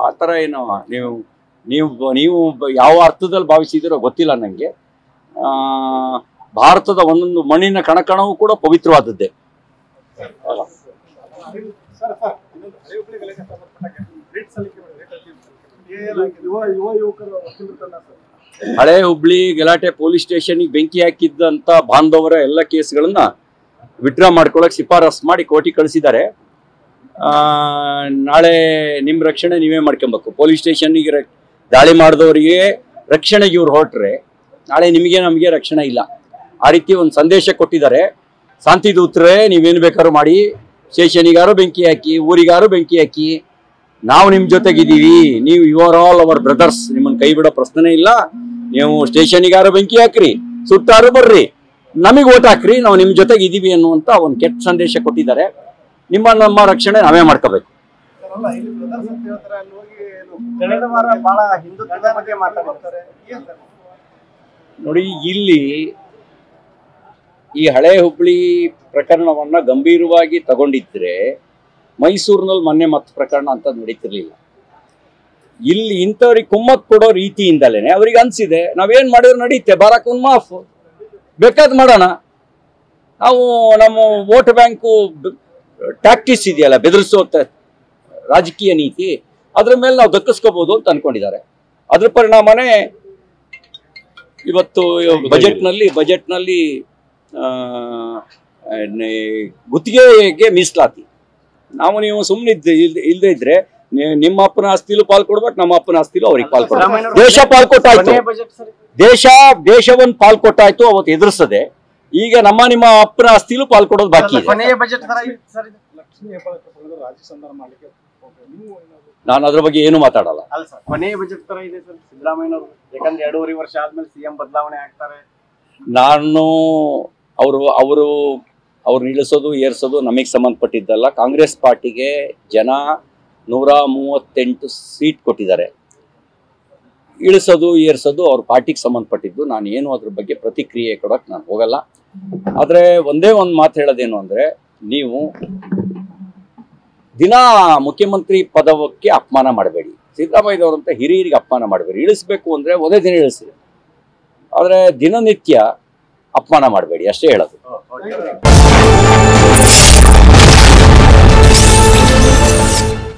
ಆ ಥರ ಏನು ನೀವು ನೀವು ನೀವು ಯಾವ ಅರ್ಥದಲ್ಲಿ ಭಾವಿಸಿದಿರೋ ಗೊತ್ತಿಲ್ಲ ನನಗೆ. ಭಾರತದ ಒಂದೊಂದು ಮಣ್ಣಿನ ಕಣಕಣವೂ ಕೂಡ ಪವಿತ್ರವಾದದ್ದೇ. ಹಳೆ ಹುಬ್ಳಿ ಗಲಾಟೆ ಪೊಲೀಸ್ ಸ್ಟೇಷನ್ಗೆ ಬೆಂಕಿ ಹಾಕಿದ್ದಂತ ಬಾಂಧವರ ಎಲ್ಲ ಕೇಸ್ಗಳನ್ನ ವಿಡ್ರಾ ಮಾಡ್ಕೊಳಕ್ ಶಿಫಾರಸ್ ಮಾಡಿ ಕೋರ್ಟಿಗೆ ಕಳಿಸಿದ್ದಾರೆ. ನಾಳೆ ನಿಮ್ಮ ರಕ್ಷಣೆ ನೀವೇ ಮಾಡ್ಕೊಬೇಕು. ಪೊಲೀಸ್ ಸ್ಟೇಷನ್ಗೆ ದಾಳಿ ಮಾಡಿದವರಿಗೆ ರಕ್ಷಣೆಗೆ ಇವ್ರು ಹೊರಟ್ರೆ ನಾಳೆ ನಿಮಗೆ ನಮಗೆ ರಕ್ಷಣೆ ಇಲ್ಲ. ಆ ರೀತಿ ಒಂದು ಸಂದೇಶ ಕೊಟ್ಟಿದ್ದಾರೆ. ಶಾಂತಿ ದೂತರೇ, ನೀವೇನು ಬೇಕಾದ್ರೂ ಮಾಡಿ, ಸ್ಟೇಷನಿಗಾರು ಬೆಂಕಿ ಹಾಕಿ, ಊರಿಗಾರು ಬೆಂಕಿ ಹಾಕಿ, ನಾವು ನಿಮ್ಮ ಜೊತೆಗಿದ್ದೀವಿ, ನೀವು you are all our brothers, ನಿಮ್ಮನ್ನು ಕೈ ಬಿಡೋ ಪ್ರಶ್ನೆ ಇಲ್ಲ. ನೀವು ಸ್ಟೇಷನಿಗಾರು ಬೆಂಕಿ ಹಾಕ್ರಿ, ಸುಟ್ಟಾರು ಬರ್ರಿ, ನಮಗೆ ಓಟ್ ಹಾಕ್ರಿ, ನಾವು ನಿಮ್ಮ ಜೊತೆಗೆ ಇದ್ದೀವಿ ಅನ್ನುವಂಥ ಒಂದು ಕೆಟ್ಟ ಸಂದೇಶ ಕೊಟ್ಟಿದ್ದಾರೆ. ನಮ್ಮ ರಕ್ಷಣೆ ನಾವೇ ಮಾಡ್ಕೋಬೇಕು. ನೋಡಿ, ಇಲ್ಲಿ ಈ ಹಳೆ ಹುಬ್ಳಿ ಪ್ರಕರಣವನ್ನ ಗಂಭೀರವಾಗಿ ತಗೊಂಡಿದ್ರೆ ಮೈಸೂರಿನಲ್ಲಿ ಮೊನ್ನೆ ಮತ್ತೆ ಪ್ರಕರಣ ಅಂತ ನಡೀತಿರ್ಲಿಲ್ಲ. ಇಲ್ಲಿ ಇಂಥವ್ರಿಗೆ ಕುಮ್ಮಕ್ ಕೊಡೋ ರೀತಿಯಿಂದಲೇ ಅವ್ರಿಗೆ ಅನ್ಸಿದೆ ನಾವೇನ್ ಮಾಡಿದ್ರು ನಡೀತೆ, ಬಾರಾಕ್ ಮಾಫ್ ಬೇಕಾದ್ ಮಾಡೋಣ, ನಾವು ನಮ್ಮ ವೋಟ್ ಬ್ಯಾಂಕು ಟ್ಯಾಕ್ಟಿಸ್ ಇದೆಯಲ್ಲ, ಬೆದರಿಸೋ ರಾಜಕೀಯ ನೀತಿ, ಅದ್ರ ಮೇಲೆ ನಾವು ದಕ್ಕಿಸ್ಕೋಬಹುದು ಅಂತ ಅನ್ಕೊಂಡಿದ್ದಾರೆ. ಅದ್ರ ಪರಿಣಾಮನೇ ಇವತ್ತು ಬಜೆಟ್ನಲ್ಲಿ ಗುತ್ತಿಗೆಗೆ ಮೀಸಲಾತಿ. ನಾವು ನೀವು ಸುಮ್ಮನೆ ಇಲ್ಲದೆ ಇದ್ರೆ ನಿಮ್ಮ ಅಪ್ಪನ ಆಸ್ತಿಲೂ ಪಾಲ್ ಕೊಡ್ಬೇಕು, ನಮ್ಮ ಅಪ್ಪನ ಆಸ್ತಿಲೂ ಅವ್ರಿಗೆ ಪಾಲ್ ಕೊಡ್ಬೇಕು. ದೇಶ ಪಾಲ್ ಕೊಟ್ಟಾಯ್ತು, ದೇಶವನ್ನು ಪಾಲ್ ಕೊಟ್ಟಾಯ್ತು, ಅವತ್ತು ಎದುರಿಸದೆ. ಈಗ ನಿಮ್ಮ ಅಪ್ಪನ ಆಸ್ತಿಲೂ ಪಾಲ್ ಕೊಡೋದು ಬಾಕಿ ಇದೆ. ನಾನು ಅದ್ರ ಬಗ್ಗೆ ಏನು ಮಾತಾಡಲ್ಲ. ಕೊನೆಯ ಬಜೆಟ್ ತರ ಇದೆ ಸರ್ ಸಿದ್ದರಾಮಯ್ಯನವರು, ಯಾಕಂದ್ರೆ 2.5 ವರ್ಷ ಆದ್ಮೇಲೆ ಸಿಎಂ ಬದಲಾವಣೆ ಆಗ್ತಾರೆ. ನಾನು ಅವ್ರು ನಿಲ್ಲಿಸೋದು ಏರ್ಸೋದು ನಮಗೆ ಸಂಬಂಧಪಟ್ಟಿದ್ದಲ್ಲ. ಕಾಂಗ್ರೆಸ್ ಪಾರ್ಟಿಗೆ ಜನ 138 ಸೀಟ್ ಕೊಟ್ಟಿದ್ದಾರೆ. ಇಳಿಸೋದು ಏರ್ಸೋದು ಅವ್ರ ಪಾರ್ಟಿಗೆ ಸಂಬಂಧಪಟ್ಟಿದ್ದು. ನಾನು ಏನು ಅದ್ರ ಬಗ್ಗೆ ಪ್ರತಿಕ್ರಿಯೆ ಕೊಡೋಕೆ ನಾನು ಹೋಗಲ್ಲ. ಆದರೆ ಒಂದೇ ಒಂದು ಮಾತು ಹೇಳೋದೇನು ಅಂದರೆ, ನೀವು ದಿನ ಮುಖ್ಯಮಂತ್ರಿ ಪದಕ್ಕೆ ಅಪಮಾನ ಮಾಡಬೇಡಿ. ಸಿದ್ದರಾಮಯ್ಯನವರಂತ ಹಿರಿಯರಿಗೆ ಅಪಮಾನ ಮಾಡಬೇಡಿ. ಇಳಿಸ್ಬೇಕು ಅಂದರೆ ಒಂದೇ ದಿನ ಇಳಿಸಿ, ಆದರೆ ದಿನನಿತ್ಯ ಅಪಮಾನ ಮಾಡಬೇಡಿ, ಅಷ್ಟೇ ಹೇಳೋದು.